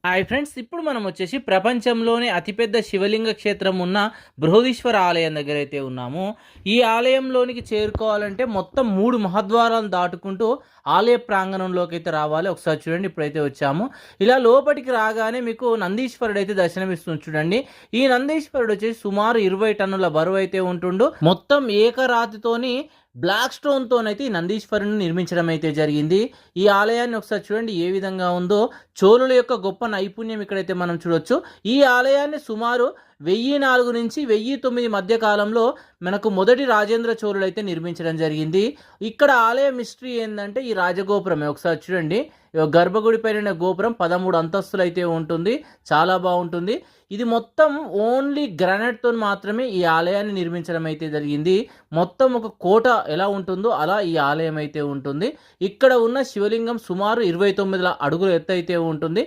Hi friends, ఇప్పుడు మనం వచ్చేసి ప్రపంచంలోనే అతిపెద్ద శివలింగ క్షేత్రం ఉన్న బృహదీశ్వర ఆలయం దగ్గర అయితే ఉన్నాము. ఈ ఆలయంలోనికి చేరుకోవాలంటే మొత్తం 3 మహద్వారాలు దాటుకుంటూ ఆలయ ప్రాంగణంలోకి అయితే రావాలి. ఒకసారి చూడండి, ఇప్పుడైతే వచ్చాము. ఇలా లోపలికి రాగానే మీకు నందీశ్వరుడు అయితే దర్శనమిస్తుంది. చూడండి, ఈ నందీశ్వరుడు వచ్చేసి సుమారు 20 టన్నుల బరువు అయితే ఉంటుండు. మొత్తం ఏకరాతితోని బ్లాక్ స్టోన్తోనైతే ఈ నందీశ్వరుని నిర్మించడం అయితే జరిగింది. ఈ ఆలయాన్ని ఒకసారి చూడండి ఏ విధంగా ఉందో. చోళుల యొక్క గొప్ప నైపుణ్యం ఇక్కడైతే మనం చూడొచ్చు. ఈ ఆలయాన్ని సుమారు 1004 నుంచి 1009 మధ్య కాలంలో మనకు మొదటి రాజేంద్ర చోళుడు అయితే నిర్మించడం జరిగింది. ఇక్కడ ఆలయ మిస్టరీ ఏంటంటే ఈ రాజగోపురమే. ఒకసారి చూడండి, గర్భగుడి పైన గోపురం 13 అంతస్తులు అయితే ఉంటుంది. చాలా బాగుంటుంది. ఇది మొత్తం ఓన్లీ గ్రానైట్తో మాత్రమే ఈ ఆలయాన్ని నిర్మించడం అయితే జరిగింది. మొత్తం ఒక కోట ఎలా ఉంటుందో అలా ఈ ఆలయం అయితే ఉంటుంది. ఇక్కడ ఉన్న శివలింగం సుమారు 29 అడుగుల ఎత్తు అయితే ఉంటుంది.